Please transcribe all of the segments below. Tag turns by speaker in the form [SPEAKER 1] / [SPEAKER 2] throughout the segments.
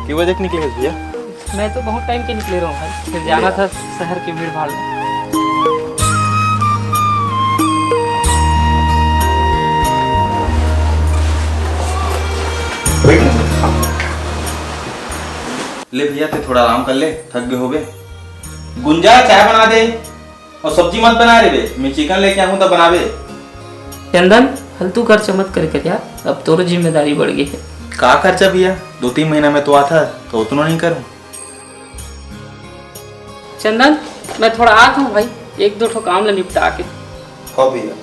[SPEAKER 1] कि वजह निकले भैया?
[SPEAKER 2] मैं तो बहुत टाइम के निकले रहा हूँ भाई, फिर जाना था शहर की भीड़ भाड़ में।
[SPEAKER 1] ले भैया ते थोड़ा आराम कर ले, थक गए हो बे। गुंजा चाय बना दे और सब्जी मत बना रे बे, मैं चिकन लेके आऊँ तब बनावे।
[SPEAKER 2] चंदन फालतू खर्चा मत कर यार, अब तो जिम्मेदारी बढ़ गई है।
[SPEAKER 1] का खर्चा भैया, 2-3 महीना में तो आता तो उतना नहीं करूँ।
[SPEAKER 2] चंदन मैं थोड़ा आता हूँ भाई, 1-2 ठो काम ले निपटा के।
[SPEAKER 1] हाँ भैया।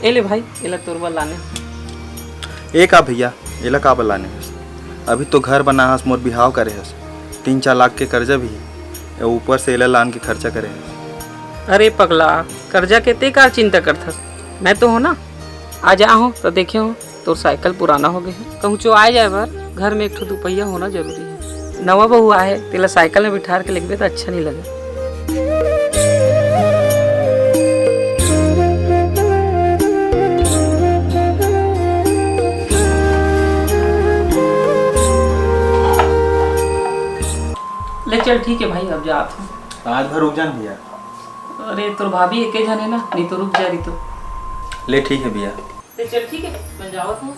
[SPEAKER 2] ले भाई, एला तोरबा लाने।
[SPEAKER 1] एक आ भैया, एला का लाने हस। अभी तो घर बना हस, मोर बिहाव करे हस, 3-4 लाख के कर्जा भी है, ऊपर से एला लान के खर्चा करे हस।
[SPEAKER 2] अरे पगला, कर्जा के ते कार चिंता करथस, मैं तो हो ना। आ जा हो तो देखे हो तो साइकिल पुराना हो गया, कहूँ चो आ जाए बार, घर में 1 दुपहिया होना जरूरी है। नवा बहू आए तेला साइकिल में बिठा के लेके तो अच्छा नहीं लगे। ले चल ठीक है भाई, अब जात हूँ।
[SPEAKER 1] आज भर रुक जान भैया।
[SPEAKER 2] अरे तोर भाभी एके जाने ना, नहीं तो रुक जा रही तो।
[SPEAKER 1] ले ठीक है भैया।
[SPEAKER 2] ले चल ठीक है, मैं जावत हूँ।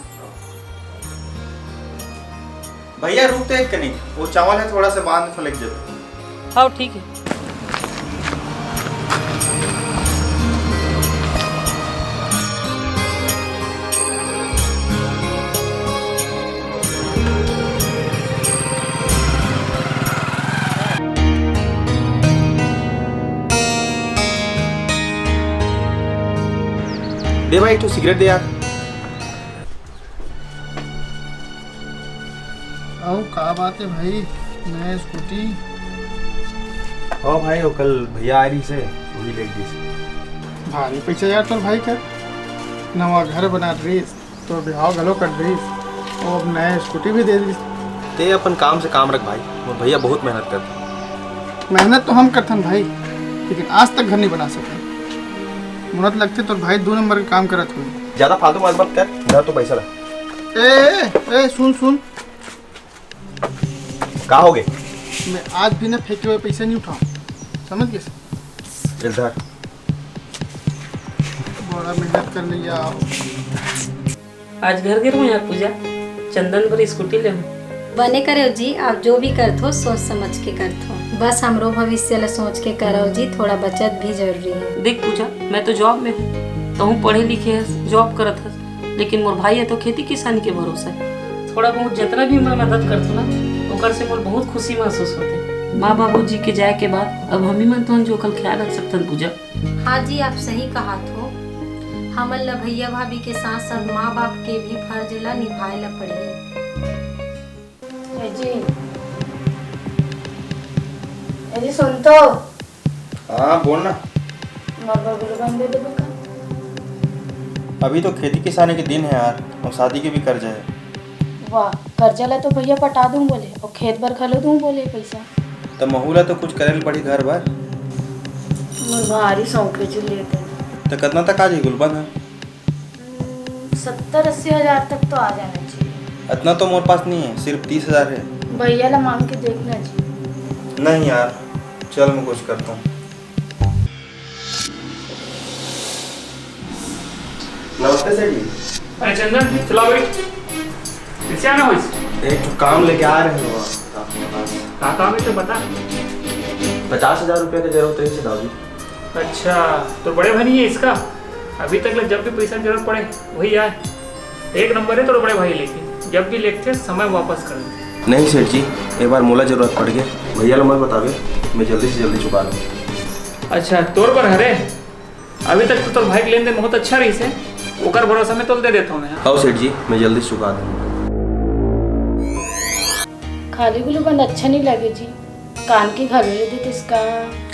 [SPEAKER 1] भैया रुक तो एक कनी, वो चावल है थोड़ा सा बांध तो लग जाए।
[SPEAKER 2] हाँ ठीक है।
[SPEAKER 1] दे भाई, 1 ठो सिगरेट दे यार।
[SPEAKER 3] आओ का बात है भाई, नया स्कूटी?
[SPEAKER 1] हाँ भाई, वो कल भैया आ रही से वही ले दी।
[SPEAKER 3] भारी पैसा यार तोर भाई का, नवा घर बना ड्रेस, तो बिहाव गलो कर ड्रेस और अब नया स्कूटी भी दे दी।
[SPEAKER 1] ते अपन काम से काम रख भाई, वो भैया बहुत मेहनत करते।
[SPEAKER 3] मेहनत तो हम करथन भाई, लेकिन आज तक घर नहीं बना सके। मुनत लगते तो भाई 2 नंबर का काम करत हुई।
[SPEAKER 1] ज्यादा फालतू मत बात कर, इधर तो पैसा रख।
[SPEAKER 3] ए सुन,
[SPEAKER 1] का हो गए?
[SPEAKER 3] मैं आज भी ना फेंके हुए पैसे नहीं उठाऊं, समझ गए?
[SPEAKER 1] इधर
[SPEAKER 3] बड़ा मेहनत कर लिया।
[SPEAKER 2] आज घर गिर हूँ यार पूजा, चंदन पर स्कूटी ले हूँ।
[SPEAKER 4] बने करो जी, आप जो भी करते हो सोच समझ के करते हो, बस हमरो भविष्य ला सोच के करो जी, थोड़ा बचत भी जरूरी है।
[SPEAKER 2] देख पूजा, मैं तो जॉब में हूँ, तो हूँ पढ़े लिखे है, जॉब करत है, लेकिन मोर भाई है तो खेती किसानी के भरोसा है। थोड़ा बहुत जितना भी मैं मदद करता ना, ओकर से मोर बहुत खुशी महसूस होते। माँ बाबू जी के जाए के बाद अब हम ही मन तो जो कल ख्याल रख सकते पूजा।
[SPEAKER 4] हाँ जी, आप सही कहा तो हमन ला भैया भाभी के साथ साथ माँ बाप के भी फर्ज ला निभाए ला पड़ी
[SPEAKER 5] जी। अरे सुन तो।
[SPEAKER 1] हाँ बोल ना।
[SPEAKER 5] दे दे बका।
[SPEAKER 1] अभी तो खेती किसानी के दिन है यार, और शादी के भी कर्जा है।
[SPEAKER 5] वाह, कर्जा ला तो भैया पटा दूं बोले, और खेत भर खलो दूं बोले पैसा।
[SPEAKER 1] तो महूला तो कुछ करे पड़ी घर भर।
[SPEAKER 5] मोर भारी सौंपे जो लेते।
[SPEAKER 1] तो कितना तक आ जाए गुलबन है?
[SPEAKER 5] 70-80 हजार तक तो आ जाना चाहिए।
[SPEAKER 1] इतना तो मोर पास नहीं है, सिर्फ 30,000 है।
[SPEAKER 5] भैया ला मांग के देखना जी।
[SPEAKER 1] नहीं यार, चल मैं कुछ करता हूँ। नमस्ते सेठ जी।
[SPEAKER 6] अरे चंदन चलो भाई, कैसे आना हो?
[SPEAKER 1] एक तो काम लेके आ रहे हो आपके पास।
[SPEAKER 6] का काम है तो बता।
[SPEAKER 1] 50,000 रुपये की जरूरत है दादी।
[SPEAKER 6] अच्छा, तो बड़े भाई नहीं है इसका? अभी तक जब भी पैसा की जरूरत पड़े वही आए। 1 नंबर है तो बड़े भाई, लेकिन जब भी लेते समय वापस कर दे।
[SPEAKER 1] नहीं सेठ जी, एक बार मोला जरूरत पड़ गई, भैया मत बतावे, मैं जल्दी से जल्दी चुका दूँ।
[SPEAKER 6] अच्छा तोर पर हरे, अभी तक तो तोर भाई के लेन देन बहुत अच्छा रही से, ओकर भरोसा में तो दे देता हूँ मैं।
[SPEAKER 1] हाँ सेठ जी, मैं जल्दी से चुका दूँ।
[SPEAKER 5] खाली गुलबंद अच्छा नहीं लगे जी, कान के घर ले देते इसका।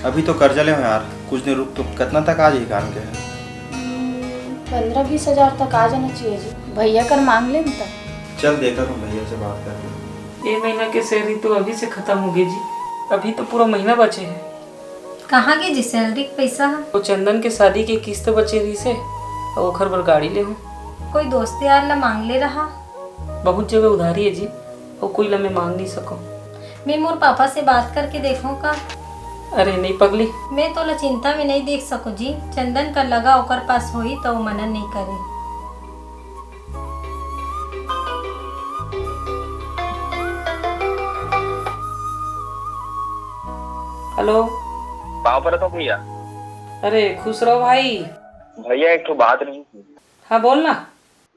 [SPEAKER 1] अभी तो कर्जा ले यार, कुछ दिन रुक, तो कितना तक आ जाए कान के?
[SPEAKER 5] 15-20 हजार तक आ जाना चाहिए जी, भैया कर मांग ले तब।
[SPEAKER 1] चल देखा तुम भैया से बात करके।
[SPEAKER 2] ये महीना के सैलरी तो अभी से खत्म हो गई जी। अभी तो पूरा महीना बचे है।
[SPEAKER 4] कहाँ के जी सैलरी के पैसा है?
[SPEAKER 2] वो चंदन के शादी के किस्त बचे रही से और ओखर पर गाड़ी ले हूँ।
[SPEAKER 4] कोई दोस्त यार ला मांग ले रहा।
[SPEAKER 2] बहुत जगह उधारी है जी और कोई ला मैं मांग नहीं सको।
[SPEAKER 4] मैं मोर पापा से बात करके देखूं का?
[SPEAKER 2] अरे नहीं पगली,
[SPEAKER 4] मैं तो ला चिंता में नहीं देख सको जी। चंदन का लगा ओकर पास होई तो वो मनन नहीं करे।
[SPEAKER 2] हेलो।
[SPEAKER 7] कहाँ पर तो भैया?
[SPEAKER 2] अरे खुश रहो भाई।
[SPEAKER 7] भैया एक तो बात रही थी।
[SPEAKER 2] हाँ बोल ना।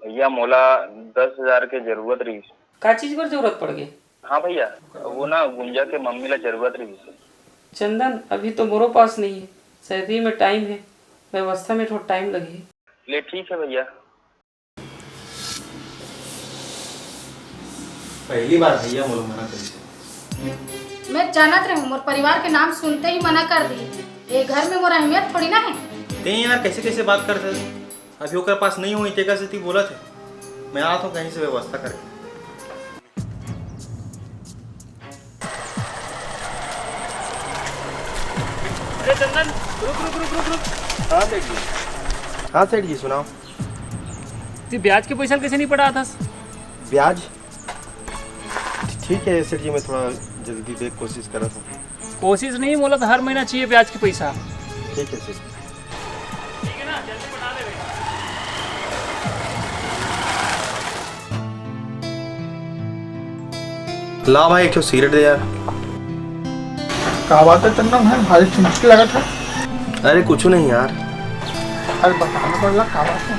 [SPEAKER 7] भैया मोला 10,000 के जरूरत रही।
[SPEAKER 2] का चीज पर जरूरत पड़ गई?
[SPEAKER 7] हाँ भैया, वो ना गुंजा के मम्मी ला जरूरत रही।
[SPEAKER 2] चंदन अभी तो मोरो पास नहीं है, सैलरी में टाइम है, व्यवस्था में थोड़ा टाइम लगे।
[SPEAKER 7] ले ठीक है भैया।
[SPEAKER 1] पहली बार भैया मोला मना करी।
[SPEAKER 5] मैं जानत रही मोर परिवार के नाम सुनते ही मना कर दी। ये घर में मोर अहमियत थोड़ी ना है।
[SPEAKER 1] ते यार कैसे कैसे बात करते? अभी ओकर पास नहीं हुई तेका से ती बोला थे। मैं आता हूँ कहीं से व्यवस्था करके।
[SPEAKER 6] अरे चंदन रुक रुक रुक रुक रुक।
[SPEAKER 1] हाँ सेठ जी। हाँ सेठ जी सुनाओ।
[SPEAKER 6] तू ब्याज के पैसा कैसे नहीं पड़ा था?
[SPEAKER 1] ब्याज ठीक है सेठ जी, मैं थोड़ा जल्दी देख कोशिश कर रहा था।
[SPEAKER 6] कोशिश नहीं, बोला तो हर महीना चाहिए ब्याज के पैसा।
[SPEAKER 1] ठीक है सेठ।
[SPEAKER 6] ठीक है ना, जल्दी बता दे भाई।
[SPEAKER 1] ला भाई एक सिगरेट दे यार।
[SPEAKER 3] का बात है चंदन है भाई, चिंतित लगा था।
[SPEAKER 1] अरे कुछ नहीं यार,
[SPEAKER 3] अरे बताना पड़ला का बात है?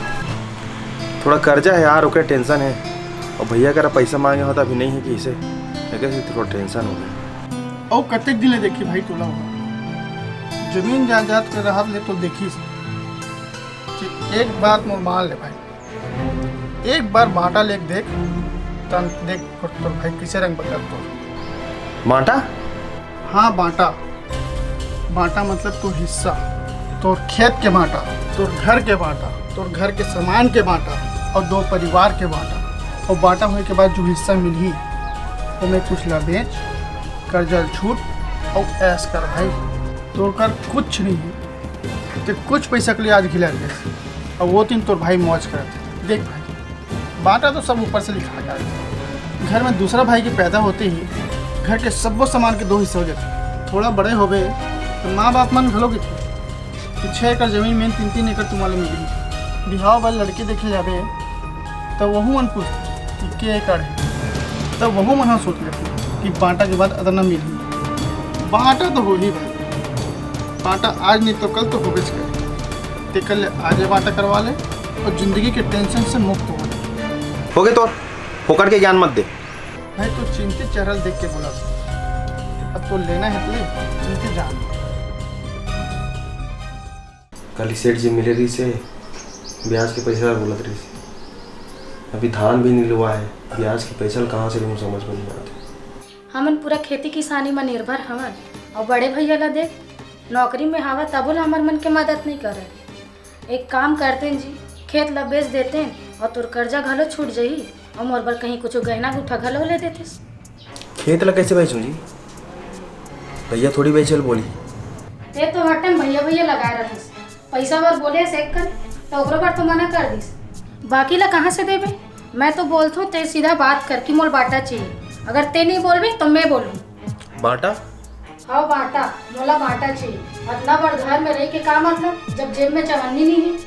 [SPEAKER 1] थोड़ा कर्जा है यार, ओके टेंशन है। और भैया करा पैसा मांगे होता अभी नहीं है कि इसे कैसे थोड़ा टेंशन हो गया।
[SPEAKER 3] और कतेक दिन देखी भाई तोला जमीन जायदाद के रहा ले तो देखी कि एक बात मोर मान ले भाई, एक बार बांटा ले देख तन देख तो भाई किसे रंग बदल तो।
[SPEAKER 1] मांटा?
[SPEAKER 3] हाँ बांटा। बांटा मतलब तो हिस्सा, तोर खेत के बांटा, तोर घर के बांटा, तोर घर के सामान के बांटा और दो परिवार के बांटा। और बांटा होने के बाद जो हिस्सा मिली वो मैं कुछ ला बेच कर्जा छूट और ऐश कर भाई। तोर कर कुछ नहीं है तो कुछ पैसा के लिए आज खिला दे और वो दिन तोर भाई मौज करते। देख भाई बांटा तो सब ऊपर से लिखा गया। घर में दूसरा भाई के पैदा होते ही घर के सब सामान के दो हिस्से हो जाते। थोड़ा बड़े हो गए तो माँ बाप मन घलोगे थे कि 6 एकड़ जमीन में 3-3 एकड़ तुम्हारे मिली। बिहाव वाले लड़के देखे जावे तो वहू मन पूछते कि के एकड़ है, तब वहू मन सोच लेते कि बांटा के बाद अदना मिली। बांटा तो हो ही भाई, बांटा आज नहीं तो कल तो हो गए ते कल आज बांटा करवा ले और जिंदगी के टेंशन से मुक्त हो
[SPEAKER 1] गए तो होकर के ज्ञान मत दे
[SPEAKER 3] भाई। तो चिंतित चेहरा देख के बोला अब तो लेना है ले, चिंतित जान।
[SPEAKER 1] कल सेठ जी मिले रही से ब्याज के पैसा बोलत रही से। अभी धान भी नहीं लुआ है, ब्याज के पैसा कहाँ से लूँ समझ में नहीं आते।
[SPEAKER 5] हमन पूरा खेती किसानी में निर्भर हवन और बड़े भैया ला देख नौकरी में हवा तबो ला हमार मन के मदद नहीं करे। एक काम करते हैं जी, खेत ला बेच देते हैं और तोर कर्जा घलो छूट जाई और मोर बर कहीं कुछ गहना गुठा घलो ले देते।
[SPEAKER 1] खेत ला कैसे बेचूं जी? भैया थोड़ी बेचल बोली।
[SPEAKER 5] ते तो हर टाइम भैया भैया लगाए रहिस, पैसा बार बोले सेक कर तो ओकरो बार तो मना कर दिस। बाकी ला कहाँ से देबे? मैं तो बोलता हूँ ते सीधा बात कर कि मोल बांटा चाहिए। अगर ते नहीं बोलबे तो मैं बोलूँ।
[SPEAKER 1] बांटा?
[SPEAKER 5] हाँ बांटा, मोला बांटा चाहिए। इतना बड़ घर में रह के का मतलब जब जेब में चवन्नी नहीं है।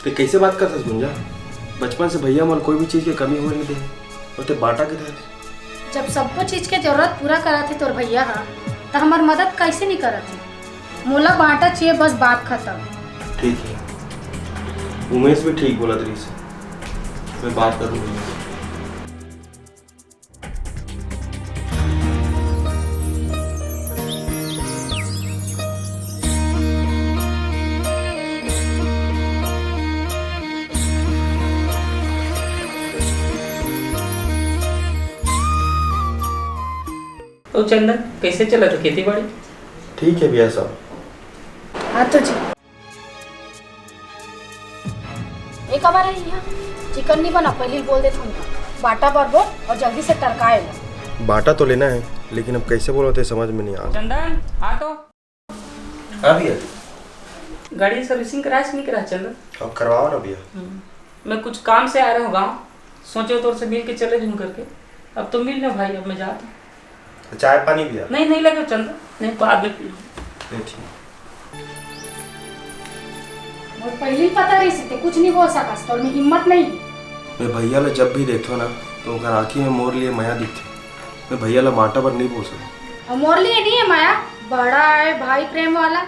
[SPEAKER 1] तो कैसे बात करते गुंजा? बचपन से भैया मन कोई भी चीज़ की कमी होने दे और ते बांटा के दे।
[SPEAKER 5] जब सबको चीज के जरूरत पूरा करा थी तोर भैया हाँ तो हमार मदद कैसे नहीं करा थी? मोला बांटा चाहिए बस, बात खत्म।
[SPEAKER 1] ठीक है, उमेश भी ठीक बोला तरी से, मैं बात करूँगी।
[SPEAKER 2] तो चंदन कैसे चला था खेती बाड़ी?
[SPEAKER 1] ठीक है भैया साहब।
[SPEAKER 5] हाँ तो जी एक बार है यहाँ चिकन नहीं बना, पहले ही बोल देता हूँ बाटा पर बोल और जल्दी से टरकाए लो।
[SPEAKER 8] बाटा तो लेना है, लेकिन अब कैसे बोलो तो समझ में नहीं आ रहा।
[SPEAKER 2] चंदन हाँ तो
[SPEAKER 8] हाँ भैया,
[SPEAKER 2] गाड़ी सर्विसिंग कराए से नहीं करा चंदन?
[SPEAKER 8] अब करवाओ ना भैया।
[SPEAKER 2] मैं कुछ काम से आ रहा हूँ गाँव, सोचे तो से मिल के चले जाऊँ करके। अब तो मिल ना भाई, अब मैं जाता हूँ।
[SPEAKER 8] चाय पानी भैया?
[SPEAKER 2] नहीं लगे चंदन, नहीं बाद में पी लूँ।
[SPEAKER 8] नहीं ठीक।
[SPEAKER 5] और पहले ही पता रही सकते कुछ नहीं बोल सका तो में हिम्मत नहीं।
[SPEAKER 8] मैं भैया ला जब भी देखो ना तो उनका आँखी में मोर लिए माया दिखती। मैं भैया ला माटा पर नहीं बोल सकता।
[SPEAKER 5] और मोर लिए नहीं है माया, बड़ा है भाई प्रेम वाला।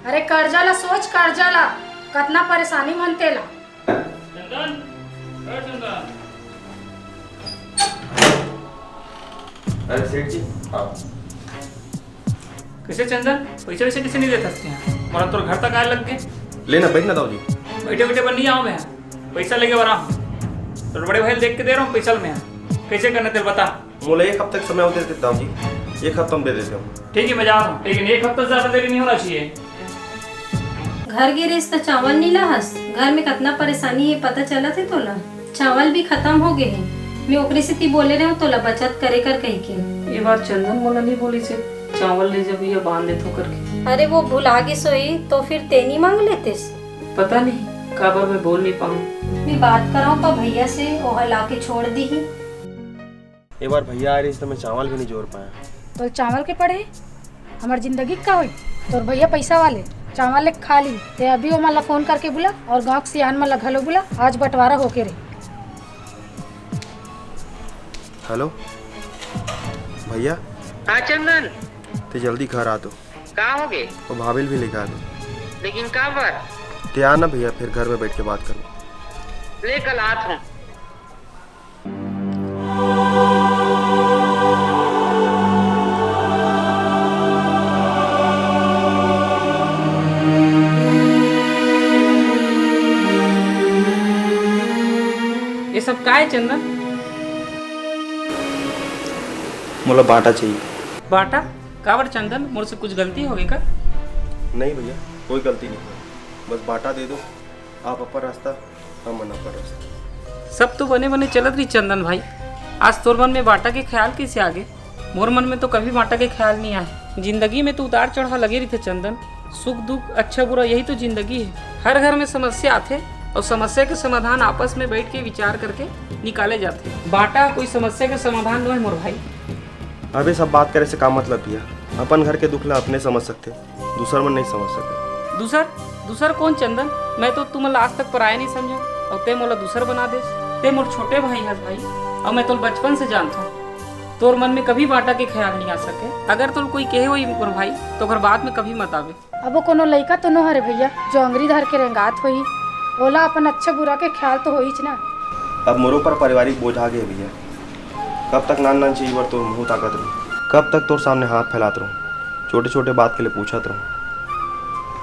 [SPEAKER 5] अरे कर्जा ला सोच, कर्जा ला कितना परेशानी मनते ला।
[SPEAKER 6] चंदन, चंदन।
[SPEAKER 8] अरे सेठ जी हाँ।
[SPEAKER 6] कैसे चंदन, पैसे वैसे किसे नहीं दे सकते हैं? मोरा तोर घर तक आए लग गए।
[SPEAKER 8] लेना बैठ ना दाऊ जी।
[SPEAKER 6] बैठे बैठे बन नहीं आऊँ मैं, पैसा लेके बना हूँ। तो बड़े भाई देख के दे रहा हूँ पैसा में। कैसे करना तेरे बता।
[SPEAKER 8] मोला 1 हफ्ते का समय होते देते दाऊ जी, 1 हफ्ता में दे देते हूँ।
[SPEAKER 6] ठीक है मैं जा रहा हूँ, लेकिन 1 हफ्ता से ज़्यादा देरी नहीं होना चाहिए।
[SPEAKER 4] घर गिरिस तो चावल नहीं लहस, घर में कितना परेशानी है पता चला थे तोला। चावल भी खत्म हो गए हैं, मैं ओकरे से ती बोले रहे हूँ तोला बचत करे कर कही के।
[SPEAKER 2] ये बात चंदन मोला नहीं बोली से, चावल ले जब ये बांध दे तो करके।
[SPEAKER 4] अरे वो भुला गई सोई तो फिर तेनी मांग लेतेस।
[SPEAKER 2] पता नहीं काबर मैं बोल नहीं पाऊँ।
[SPEAKER 4] मैं बात कराऊँ तो भैया से वो ला के छोड़ दी ही।
[SPEAKER 8] एक बार भैया आ रही तो मैं चावल भी नहीं जोड़ पाया।
[SPEAKER 5] तो चावल के पड़े हमार जिंदगी का हुई। तो भैया पैसा वाले चावल ले खा ली ते अभी वो मला फोन करके बोला और गाँव से आन मला घलो बोला आज बंटवारा होके रही।
[SPEAKER 8] हेलो भैया।
[SPEAKER 9] हाँ चंदन,
[SPEAKER 8] ते जल्दी घर आ दो।
[SPEAKER 9] कहाँ हो गए?
[SPEAKER 8] और भाभी भी लेकर आ दो।
[SPEAKER 9] लेकिन कहाँ पर?
[SPEAKER 8] ते आना भैया, फिर घर में बैठ के बात करो।
[SPEAKER 9] ले कल आत हूँ।
[SPEAKER 2] ये सब का है चंदन?
[SPEAKER 1] मोला बाटा चाहिए।
[SPEAKER 2] बाटा काबर चंदन, मोर से कुछ गलती हो गई का?
[SPEAKER 8] नहीं भैया, कोई गलती नहीं है, बस बाटा दे दो। आप अपन रास्ता, हम अपन रास्ता।
[SPEAKER 2] सब तो बने बने चलत रही चंदन भाई, आज तोर मन में बाटा के ख्याल कैसे आ गए? मोर मन में तो कभी बाटा के ख्याल नहीं आए। जिंदगी में तो उतार चढ़ाव लगे रही थे चंदन, सुख दुख अच्छा बुरा यही तो जिंदगी है। हर घर में समस्या आते और समस्या के समाधान आपस में बैठ के विचार करके निकाले जाते। बाटा कोई समस्या के समाधान नहीं है मोर भाई।
[SPEAKER 8] अबे सब बात करे से का मतलब भैया, अपन घर के दुख ला अपने समझ सकते, दूसर मन नहीं समझ सकते।
[SPEAKER 2] दूसर कौन चंदन? मैं तो तुम आज तक पराया नहीं समझा और ते मोला दूसर बना दे। ते मोर छोटे भाई है भाई, और मैं तो बचपन से जानता हूँ। तोर मन में कभी बाटा के ख्याल नहीं आ सके। अगर तो कोई कहे हुई मोर भाई तो घर बात में कभी मत आवे।
[SPEAKER 5] अब वो कोनो लड़का तो न हरे भैया जो अंगरी धर के रेंगात होई, ओला अपन अच्छा बुरा के ख्याल तो होई ना।
[SPEAKER 8] अब मोरों पर पारिवारिक बोझ आ गए भैया। कब तक नान चीज पर तो मुँह ताकत रहूँ, कब तक तोर सामने हाथ फैलात रहूँ, छोटे छोटे बात के लिए पूछत रहूँ,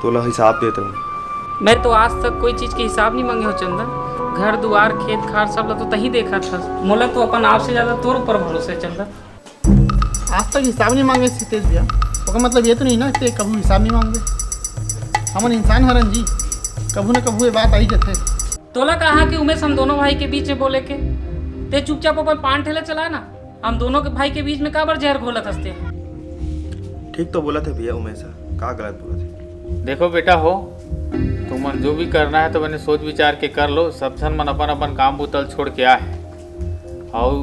[SPEAKER 8] तोला हिसाब देते रहूँ।
[SPEAKER 2] मैं तो आज तक कोई चीज के हिसाब नहीं मांगे हो चंदन। घर दुआर खेत खार सब ला तो तही देखा था। मोला तो अपन आप से ज्यादा तोर ऊपर भरोसा है चंदन।
[SPEAKER 3] आज तक हिसाब नहीं मांगे सीतेश भैया, ओका मतलब ये तो नहीं ना कि कभी हिसाब नहीं मांगे। हमन इंसान हरन जी, कभू न कभू ये बात आई जाते।
[SPEAKER 2] तोला कहा कि उमेश हम दोनों भाई के बीच में बोले के ते चुपचाप अपन पान ठेला चला ना। हम दोनों के भाई के बीच में काबर जहर घोलत हंसते।
[SPEAKER 8] ठीक तो बोला थे भैया उमेश, का गलत बोला थे।
[SPEAKER 10] देखो बेटा हो, तुमन जो भी करना है तो मैंने सोच विचार के कर लो। सब जन मन अपन अपन काम बुतल छोड़ के आए और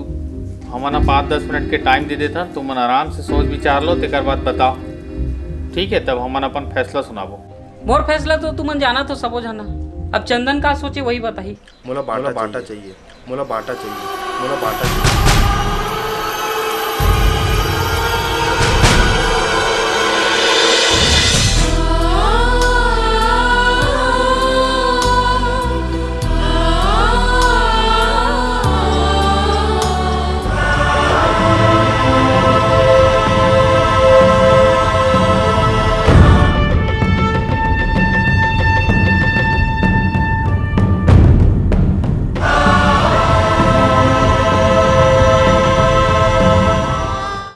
[SPEAKER 10] हमन 5-10 मिनट के टाइम दे देता, तुमन आराम से सोच विचार लो, तेकर बाद बताओ। ठीक है, तब हमन अपन फैसला सुनाबो।
[SPEAKER 2] मोर फैसला तो तुमन जाना तो सबो जाना। अब चंदन का सोचे वही बताही।
[SPEAKER 8] मोला बाटा चाहिए, मोला बाटा चाहिए, मोला बाटा चाहिए।